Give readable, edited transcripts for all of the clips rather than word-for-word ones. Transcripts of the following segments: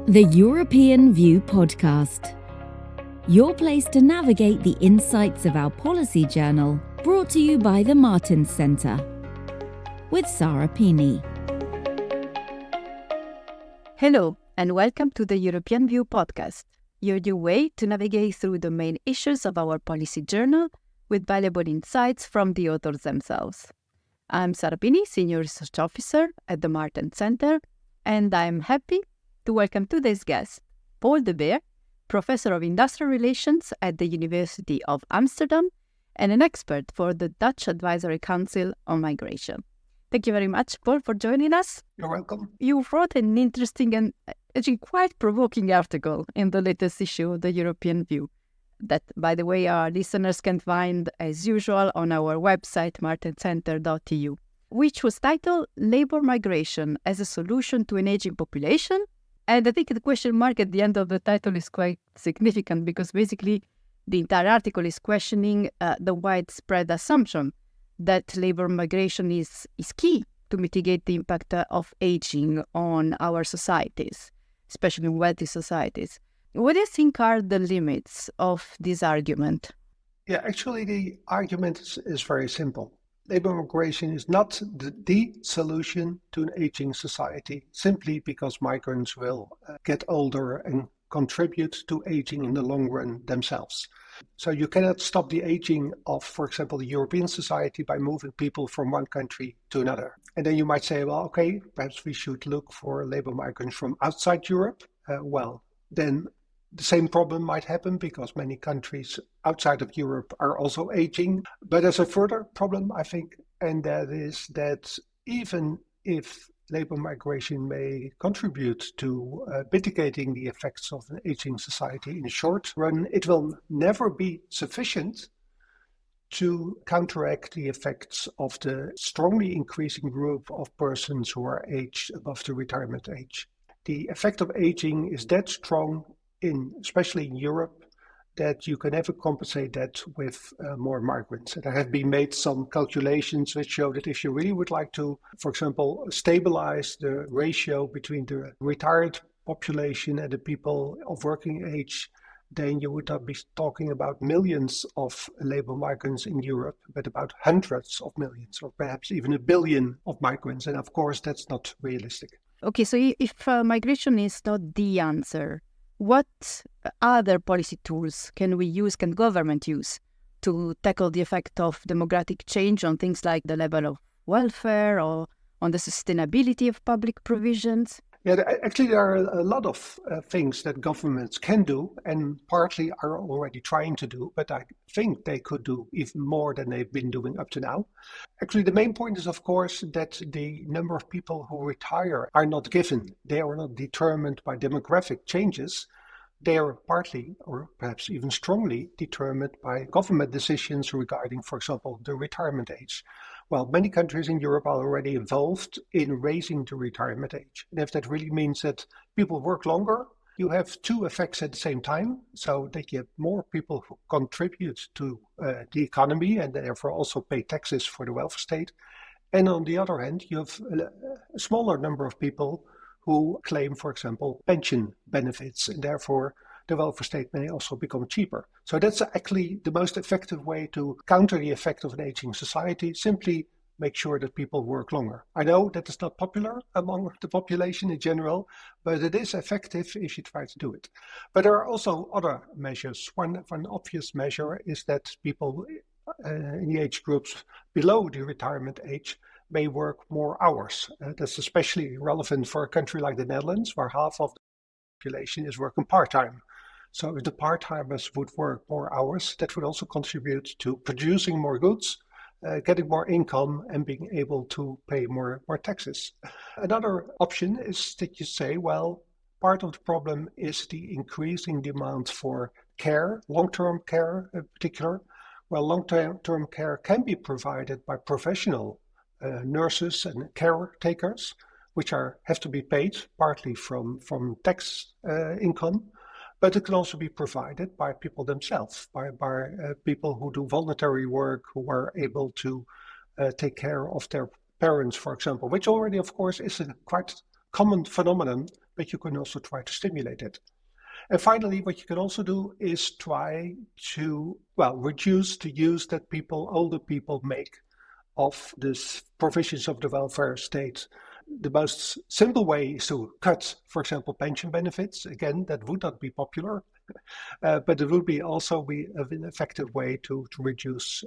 The European View Podcast. Your place to navigate the insights of our policy journal, brought to you by the Martens Centre. With Sara Pini. Hello, and welcome to the European View Podcast, your new way to navigate through the main issues of our policy journal with valuable insights from the authors themselves. I'm Sara Pini, Senior Research Officer at the Martens Centre, and I'm happy to welcome today's guest, Paul de Beer, Professor of Industrial Relations at the University of Amsterdam and an expert for the Dutch Advisory Council on Migration. Thank you very much, Paul, for joining us. You're welcome. You wrote an interesting and actually quite provoking article in the latest issue of the European View that, by the way, our listeners can find, as usual, on our website, martenscenter.eu, which was titled Labour Migration as a Solution to an Aging Population. And I think the question mark at the end of the title is quite significant because basically the entire article is questioning the widespread assumption that labour migration is key to mitigate the impact of aging on our societies, especially wealthy societies. What do you think are the limits of this argument? Yeah, actually the argument is very simple. Labour migration is not the solution to an aging society, simply because migrants will get older and contribute to aging in the long run themselves. So you cannot stop the aging of, for example, the European society by moving people from one country to another. And then you might say, well, okay, perhaps we should look for labour migrants from outside Europe. Then the same problem might happen because many countries outside of Europe are also aging. But there's a further problem, I think, and that is that even if labour migration may contribute to mitigating the effects of an aging society in the short run, it will never be sufficient to counteract the effects of the strongly increasing group of persons who are aged above the retirement age. The effect of aging is that strong, especially in Europe, that you can never compensate that with more migrants. And there have been made some calculations which show that if you really would like to, for example, stabilize the ratio between the retired population and the people of working age, then you would not be talking about millions of labor migrants in Europe, but about hundreds of millions, or perhaps even a billion of migrants. And of course, that's not realistic. Okay, so if migration is not the answer, what other policy tools can government use to tackle the effect of demographic change on things like the level of welfare or on the sustainability of public provisions? Yeah, actually there are a lot of things that governments can do and partly are already trying to do, but I think they could do even more than they've been doing up to now. Actually, the main point is, of course, that the number of people who retire are not given. They are not determined by demographic changes. They are partly, or perhaps even strongly, determined by government decisions regarding, for example, the retirement age. Well, many countries in Europe are already involved in raising the retirement age. And if that really means that people work longer, you have two effects at the same time. So that you have more people who contribute to the economy and therefore also pay taxes for the welfare state. And on the other hand, you have a smaller number of people who claim, for example, pension benefits, and therefore the welfare state may also become cheaper. So that's actually the most effective way to counter the effect of an aging society, simply make sure that people work longer. I know that is not popular among the population in general, but it is effective if you try to do it. But there are also other measures. One obvious measure is that people in the age groups below the retirement age may work more hours. That's especially relevant for a country like the Netherlands, where half of the population is working part-time. So if the part-timers would work more hours, that would also contribute to producing more goods, getting more income, and being able to pay more taxes. Another option is that you say, well, part of the problem is the increasing demand for care, long-term care in particular. Well, long-term care can be provided by professional nurses and caretakers, which have to be paid partly from tax income, but it can also be provided by people themselves, by people who do voluntary work, who are able to take care of their parents, for example, which already, of course, is a quite common phenomenon, but you can also try to stimulate it. And finally, what you can also do is try to, reduce the use that older people make of this provisions of the welfare state. The most simple way is to cut, for example, pension benefits. Again, that would not be popular, but it would also be an effective way to reduce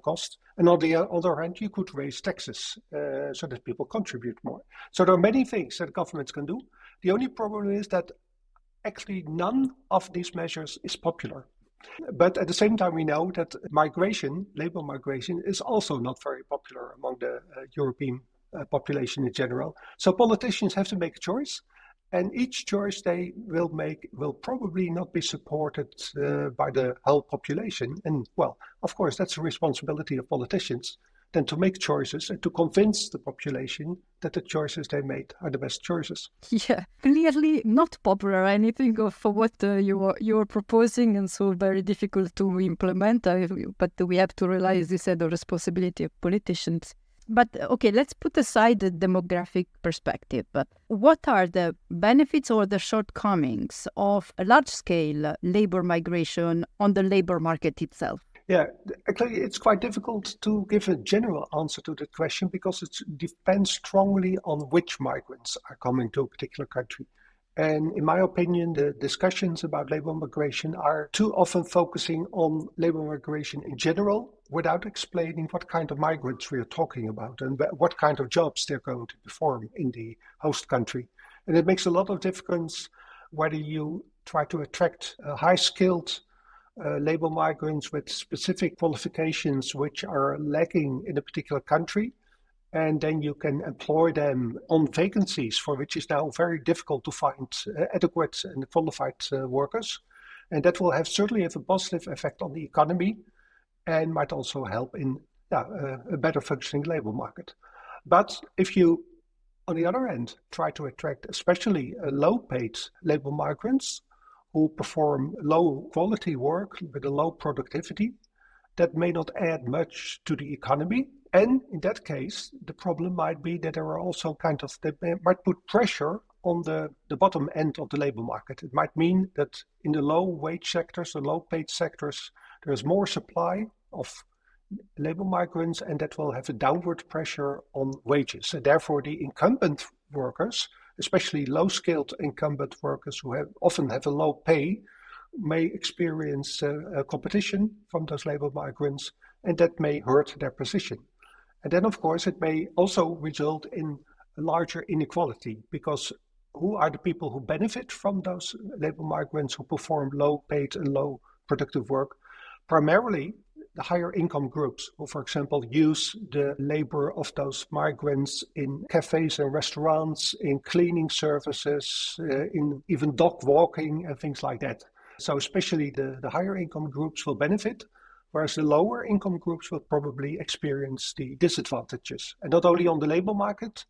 cost. And on the other hand, you could raise taxes so that people contribute more. So there are many things that governments can do. The only problem is that actually none of these measures is popular. But at the same time, we know that labor migration, is also not very popular among the European population in general. So politicians have to make a choice, and each choice they will make will probably not be supported by the whole population. And of course, that's the responsibility of politicians, then to make choices and to convince the population that the choices they made are the best choices. Yeah, clearly not popular, anything for what you're proposing, and so very difficult to implement. But we have to realize, you said, the responsibility of politicians. But okay, let's put aside the demographic perspective. But what are the benefits or the shortcomings of a large-scale labor migration on the labor market itself? Yeah, actually, it's quite difficult to give a general answer to that question because it depends strongly on which migrants are coming to a particular country. And in my opinion, the discussions about labor migration are too often focusing on labor migration in general without explaining what kind of migrants we are talking about and what kind of jobs they're going to perform in the host country. And it makes a lot of difference whether you try to attract high-skilled labor migrants with specific qualifications which are lacking in a particular country, and then you can employ them on vacancies for which is now very difficult to find adequate and qualified workers. And that will certainly have a positive effect on the economy and might also help in a better functioning labor market. But if you, on the other hand, try to attract especially low-paid labor migrants who perform low quality work with a low productivity, that may not add much to the economy. And in that case, the problem might be that there are also they might put pressure on the bottom end of the labor market. It might mean that in the low wage sectors, the low paid sectors, there's more supply of labor migrants, and that will have a downward pressure on wages. And therefore, the incumbent workers, especially low-skilled incumbent workers who often have a low pay, may experience competition from those labor migrants, and that may hurt their position. And then, of course, it may also result in a larger inequality, because who are the people who benefit from those labor migrants who perform low-paid and low-productive work? Primarily, the higher income groups who, for example, use the labor of those migrants in cafes and restaurants, in cleaning services, in even dog walking and things like that. So especially the higher income groups will benefit, whereas the lower income groups will probably experience the disadvantages. And not only on the labor market,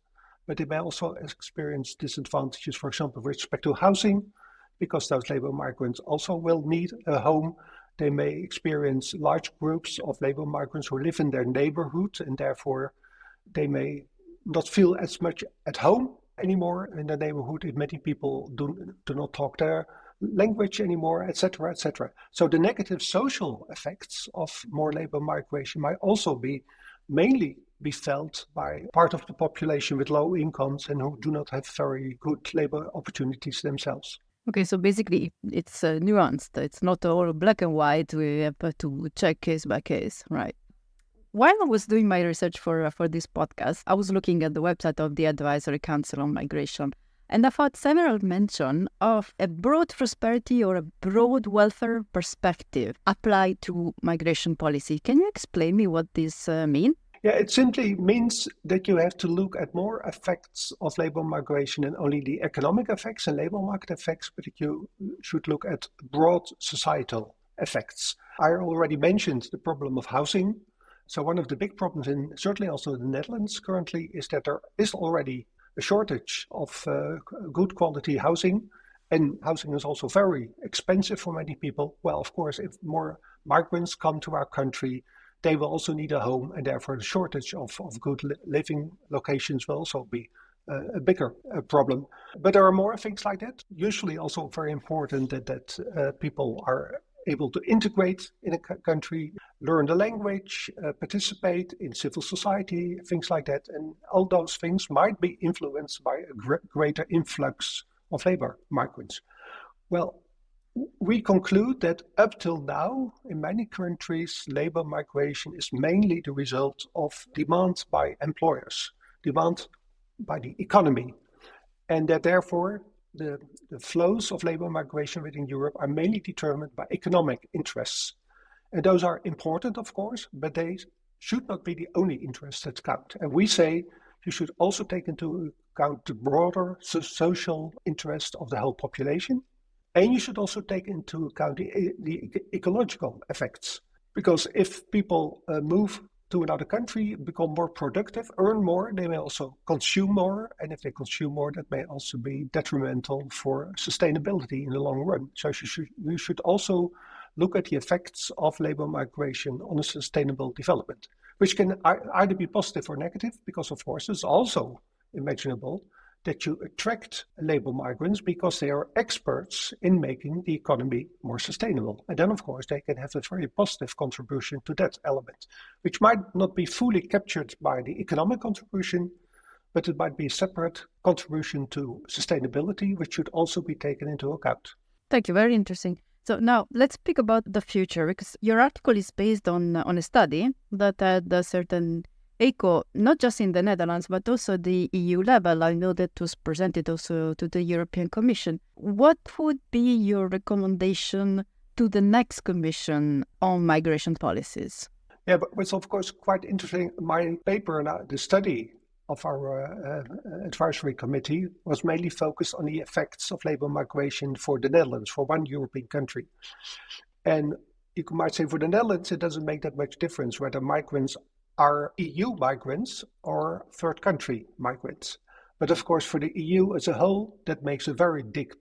but they may also experience disadvantages, for example, with respect to housing, because those labor migrants also will need a home. They may experience large groups of labor migrants who live in their neighborhood, and therefore they may not feel as much at home anymore in the neighborhood if many people do not talk their language anymore, etc., etc. So the negative social effects of more labor migration might also mainly be felt by part of the population with low incomes and who do not have very good labor opportunities themselves. Okay, so basically it's nuanced. It's not all black and white. We have to check case by case, right? While I was doing my research for this podcast, I was looking at the website of the Advisory Council on Migration, and I found several mention of a broad prosperity or a broad welfare perspective applied to migration policy. Can you explain me what this mean? Yeah, it simply means that you have to look at more effects of labor migration than only the economic effects and labor market effects, but you should look at broad societal effects. I already mentioned the problem of housing. So one of the big problems certainly also in the Netherlands currently is that there is already a shortage of good quality housing, and housing is also very expensive for many people. Well, of course, if more migrants come to our country, they will also need a home, and therefore the shortage of good living locations will also be a bigger problem. But there are more things like that. Usually also very important that people are able to integrate in a country, learn the language, participate in civil society, things like that. And all those things might be influenced by a greater influx of labor migrants. Well, we conclude that up till now, in many countries, labor migration is mainly the result of demand by employers, demand by the economy, and that therefore the flows of labor migration within Europe are mainly determined by economic interests. And those are important, of course, but they should not be the only interests that count. And we say you should also take into account the broader social interest of the whole population. And you should also take into account the ecological effects. Because if people move to another country, become more productive, earn more, they may also consume more. And if they consume more, that may also be detrimental for sustainability in the long run. So you should also look at the effects of labor migration on a sustainable development, which can either be positive or negative, because of course it's also imaginable that you attract labor migrants because they are experts in making the economy more sustainable. And then, of course, they can have a very positive contribution to that element, which might not be fully captured by the economic contribution, but it might be a separate contribution to sustainability, which should also be taken into account. Thank you. Very interesting. So now let's speak about the future, because your article is based on a study that had a certain echo, not just in the Netherlands, but also the EU level. I know that was presented also to the European Commission. What would be your recommendation to the next Commission on migration policies? Yeah, but it's of course quite interesting. My paper, the study of our advisory committee, was mainly focused on the effects of labor migration for the Netherlands, for one European country. And you might say for the Netherlands, it doesn't make that much difference whether migrants are EU migrants or third country migrants. But of course, for the EU as a whole, that makes a very big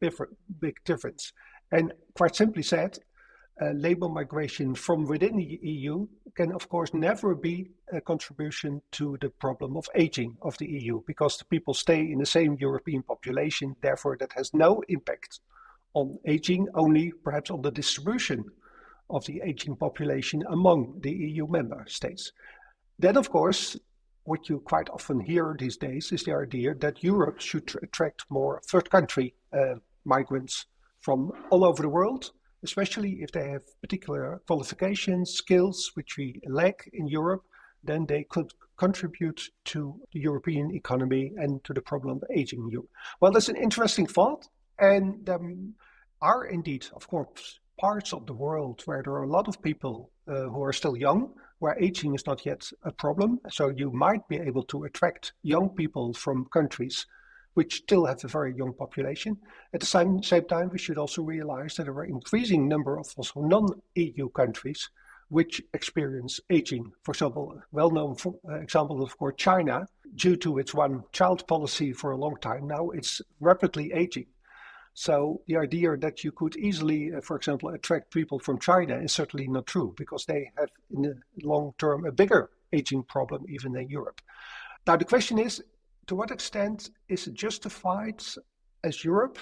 difference. And quite simply said, labor migration from within the EU can of course never be a contribution to the problem of aging of the EU, because the people stay in the same European population. Therefore, that has no impact on aging, only perhaps on the distribution of the aging population among the EU member states. Then, of course, what you quite often hear these days is the idea that Europe should attract more third country migrants from all over the world, especially if they have particular qualifications, skills, which we lack in Europe. Then they could contribute to the European economy and to the problem of aging in Europe. Well, that's an interesting thought. And there are indeed, of course, parts of the world where there are a lot of people who are still young, where aging is not yet a problem. So you might be able to attract young people from countries which still have a very young population. At the same time, we should also realize that there are an increasing number of also non-EU countries which experience aging. For example, well-known example, of course, China, due to its one-child policy for a long time now, it's rapidly aging. So the idea that you could easily, for example, attract people from China is certainly not true, because they have in the long term a bigger aging problem even than Europe. Now the question is, to what extent is it justified as Europe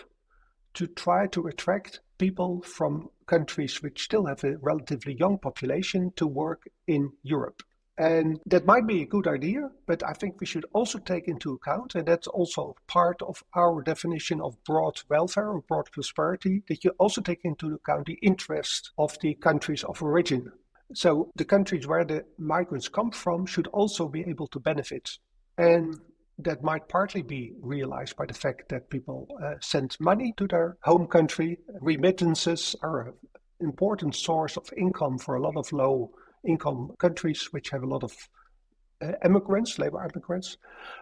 to try to attract people from countries which still have a relatively young population to work in Europe? And that might be a good idea, but I think we should also take into account, and that's also part of our definition of broad welfare or broad prosperity, that you also take into account the interest of the countries of origin. So the countries where the migrants come from should also be able to benefit. And that might partly be realized by the fact that people send money to their home country. Remittances are an important source of income for a lot of low-income countries which have a lot of immigrants, labor immigrants.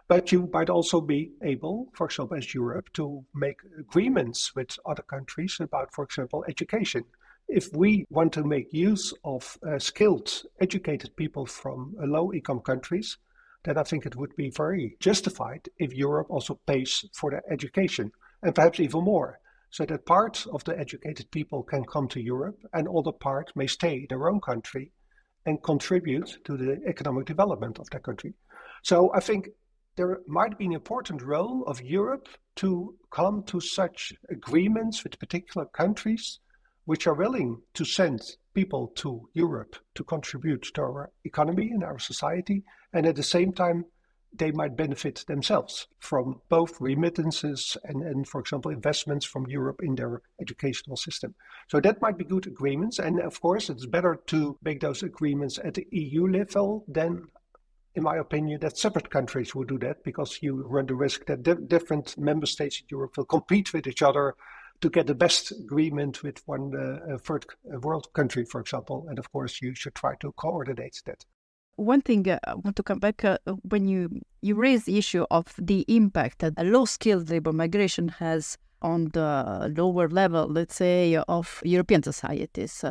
But you might also be able, for example, as Europe, to make agreements with other countries about, for example, education. If we want to make use of skilled, educated people from low-income countries, then I think it would be very justified if Europe also pays for their education, and perhaps even more, so that part of the educated people can come to Europe and other part may stay in their own country and contribute to the economic development of their country. So I think there might be an important role of Europe to come to such agreements with particular countries which are willing to send people to Europe to contribute to our economy and our society, and at the same time they might benefit themselves from both remittances and for example, investments from Europe in their educational system. So that might be good agreements. And of course, it's better to make those agreements at the EU level than, in my opinion, that separate countries will do that, because you run the risk that different member states in Europe will compete with each other to get the best agreement with one third world country, for example. And of course, you should try to coordinate that. One thing I want to come back when you raise the issue of the impact that a low-skilled labor migration has on the lower level, let's say, of European societies.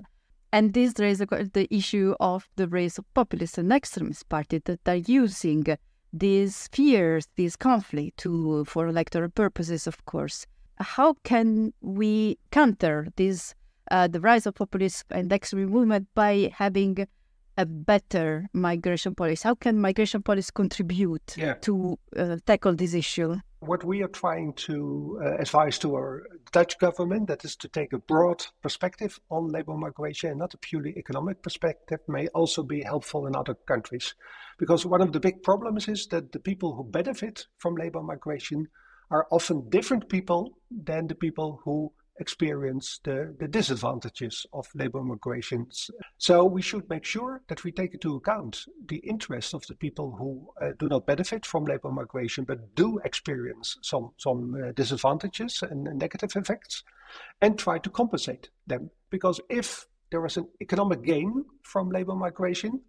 And this raises the issue of the rise of populist and extremist parties that are using these fears, this conflict for electoral purposes, of course. How can we counter this, the rise of populist and extremist movement by having a better migration policy? How can migration policy contribute to tackle this issue? What we are trying to advise to our Dutch government, that is to take a broad perspective on labor migration and not a purely economic perspective, may also be helpful in other countries. Because one of the big problems is that the people who benefit from labor migration are often different people than the people who experience the disadvantages of labor migrations. So we should make sure that we take into account the interests of the people who do not benefit from labor migration, but do experience some disadvantages and negative effects, and try to compensate them. Because if there is an economic gain from labor migration,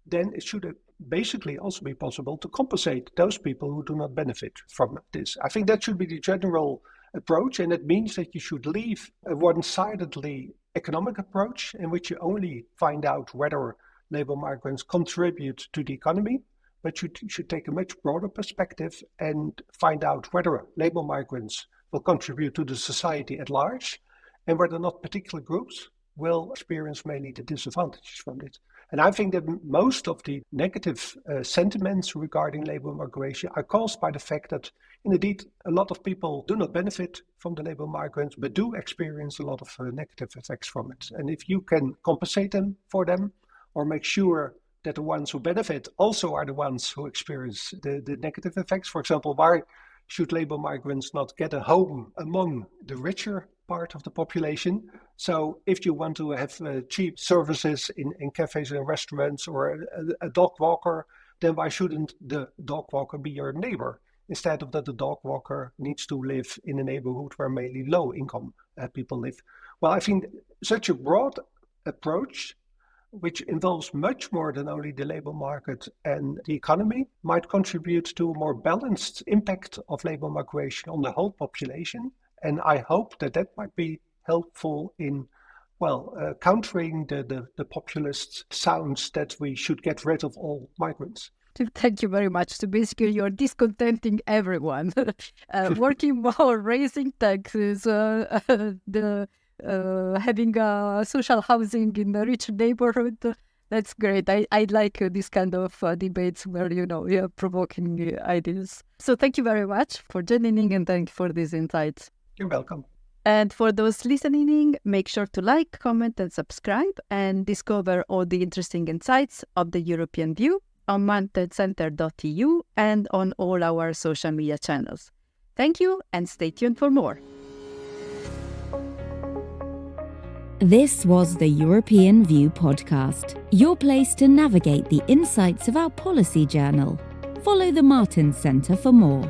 then it should basically also be possible to compensate those people who do not benefit from this. I think that should be the general approach, and it means that you should leave a one-sidedly economic approach in which you only find out whether labor migrants contribute to the economy, but you should take a much broader perspective and find out whether labor migrants will contribute to the society at large, and whether not particular groups will experience mainly the disadvantages from it. And I think that most of the negative sentiments regarding labor migration are caused by the fact that, indeed, a lot of people do not benefit from the labor migrants, but do experience a lot of negative effects from it. And if you can compensate them for them, or make sure that the ones who benefit also are the ones who experience the negative effects. For example, why should labor migrants not get a home among the richer part of the population? So if you want to have cheap services in cafes and restaurants, or a dog walker, then why shouldn't the dog walker be your neighbor, instead of that the dog walker needs to live in a neighborhood where mainly low income people live? Well, I think such a broad approach, which involves much more than only the labor market and the economy, might contribute to a more balanced impact of labor migration on the whole population. And I hope that might be helpful in, countering the populist sounds that we should get rid of all migrants. Thank you very much. So basically, you're discontenting everyone. Working more, raising taxes, having social housing in a rich neighborhood. That's great. I like this kind of debates where, you're provoking ideas. So thank you very much for joining, and thank you for these insights. You're welcome. And for those listening, make sure to like, comment, and subscribe, and discover all the interesting insights of the European View on mountaincentre.eu and on all our social media channels. Thank you, and stay tuned for more. This was the European View podcast, your place to navigate the insights of our policy journal. Follow the Martens Centre for more.